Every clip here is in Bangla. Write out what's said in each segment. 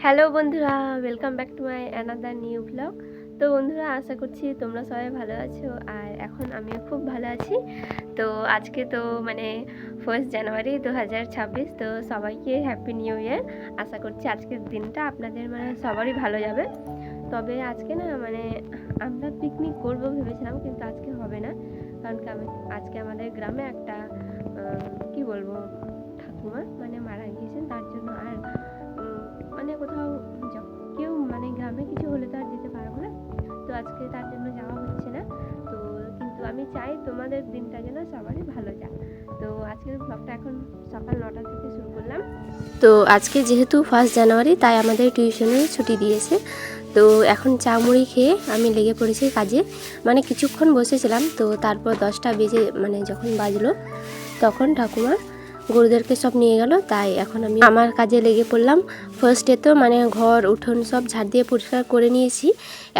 হ্যালো বন্ধুরা, welcome back to my another new blog. তো বন্ধুরা, আশা করছি তোমরা সবাই ভালো আছো, আর এখন আমিও খুব ভালো আছি। তো আজকে তো মানে 1 জানুয়ারি 2026। তো সবাইকে হ্যাপি নিউ ইয়ার। আশা করছি আজকের দিনটা আপনাদের মানে সবারই ভালো যাবে। তবে আজকে না মানে আমরা পিকনিক করবো ভেবেছিলাম, কিন্তু আজকে হবে না। কারণ কি আজকে আমাদের গ্রামে একটা কি বলবো, ঠাকুমা মানে মারা গিয়েছেন, তার জন্য আর মানে কোথাও কেউ মানে গ্রামে কিছু হলে তো আর যেতে পারবো না। তো আজকে তার জন্য যাওয়া হচ্ছে না। তো কিন্তু আমি চাই তোমাদের দিনটা যেন সবারই ভালো যায়। তো আজকের ব্লগটা এখন সকাল 9টা থেকে শুরু করলাম। তো আজকে যেহেতু 1 জানুয়ারি, তাই আমাদের টিউশনে ছুটি দিয়েছে। তো এখন চা মুড়ি খেয়ে আমি লেগে পড়েছি কাজে। মানে কিছুক্ষণ বসেছিলাম, তো তারপর 10টা বেজে মানে যখন বাজলো, তখন ঠাকুমা গরুদেরকে সব নিয়ে গেল। তাই এখন আমি আমার কাজে লেগে পড়লাম। ফার্স্টে তো মানে ঘর উঠোন সব ঝাড় দিয়ে পরিষ্কার করে নিয়েছি।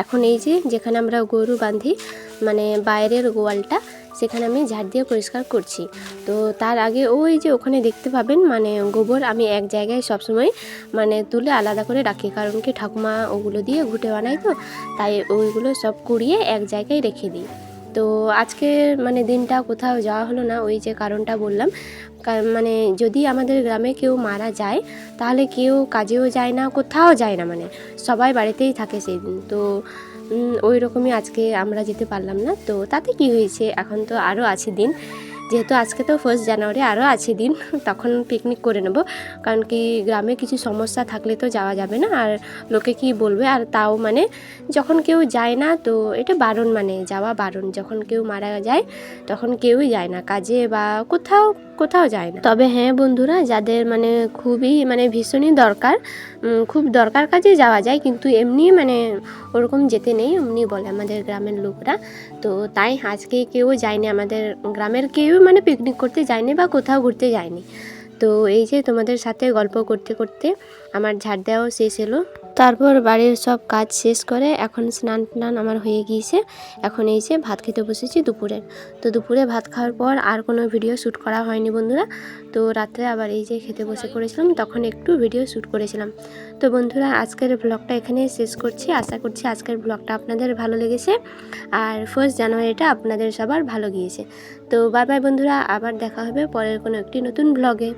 এখন এই যে যেখানে আমরা গরু বাঁধি, মানে বাইরের গোয়ালটা, সেখানে আমি ঝাড় দিয়ে পরিষ্কার করছি। তো তার আগে ওই যে ওখানে দেখতে পাবেন মানে গোবর আমি এক জায়গায় সবসময় মানে তুলে আলাদা করে রাখি, কারণ কি ঠাকুমা ওগুলো দিয়ে ঘুঁটে বানায়, তো তাই ওইগুলো সব কুড়িয়ে এক জায়গায় রেখে দিই। তো আজকে মানে দিনটা কোথাও যাওয়া হলো না, ওই যে কারণটা বললাম। মানে যদি আমাদের গ্রামে কেউ মারা যায়, তাহলে কেউ কাজেও যায় না, কোথাও যায় না, মানে সবাই বাড়িতেই থাকে সেই দিন। তো ওই রকমই আজকে আমরা যেতে পারলাম না। তো তাতে কি হয়েছে, এখন তো আরও আছে দিন, যেহেতু আজকে তো 1 জানুয়ারি, আরও আছে দিন, তখন পিকনিক করে নেব। কারণ কি গ্রামে কিছু সমস্যা থাকলে তো যাওয়া যাবে না, আর লোকে কি বলবে। আর তাও মানে যখন কেউ যায় না, তো এটা বারণ, মানে যাওয়া বারণ। যখন কেউ মারা যায় তখন কেউই যায় না কাজে বা কোথাও কোথাও যায় না। তবে হ্যাঁ বন্ধুরা, যাদের মানে খুবই মানে ভীষণই দরকার, খুব দরকার কাজে যাওয়া যায়, কিন্তু এমনি মানে ওরকম যেতে নেই, এমনি বলে আমাদের গ্রামের লোকরা। তো তাই আজকে কেউ যায়নি, আমাদের গ্রামের কেউ মানে পিকনিক করতে যায়নি বা কোথাও ঘুরতে যায়নি। তো এই যে তোমাদের সাথে গল্প করতে করতে আমার ঝাড় দেওয়াও শেষ হলো। তারপর বাড়ির সব কাজ শেষ করে এখন স্নান টান আমার হয়ে গিয়েছে। এখন এই যে ভাত খেতে বসেছি দুপুরের। তো দুপুরে ভাত খাওয়ার পর আর কোনো ভিডিও শ্যুট করা হয়নি বন্ধুরা। তো রাত্রে আবার এই যে খেতে বসে পড়েছিলাম, তখন একটু ভিডিও শ্যুট করেছিলাম। তো বন্ধুরা, আজকের ব্লগটা এখানে শেষ করছি। আশা করছি আজকের ব্লগটা আপনাদের ভালো লেগেছে, আর 1 জানুয়ারিটা আপনাদের সবার ভালো গিয়েছে। তো বাই বাই বন্ধুরা, আবার দেখা হবে পরের কোনো একটি নতুন ব্লগে।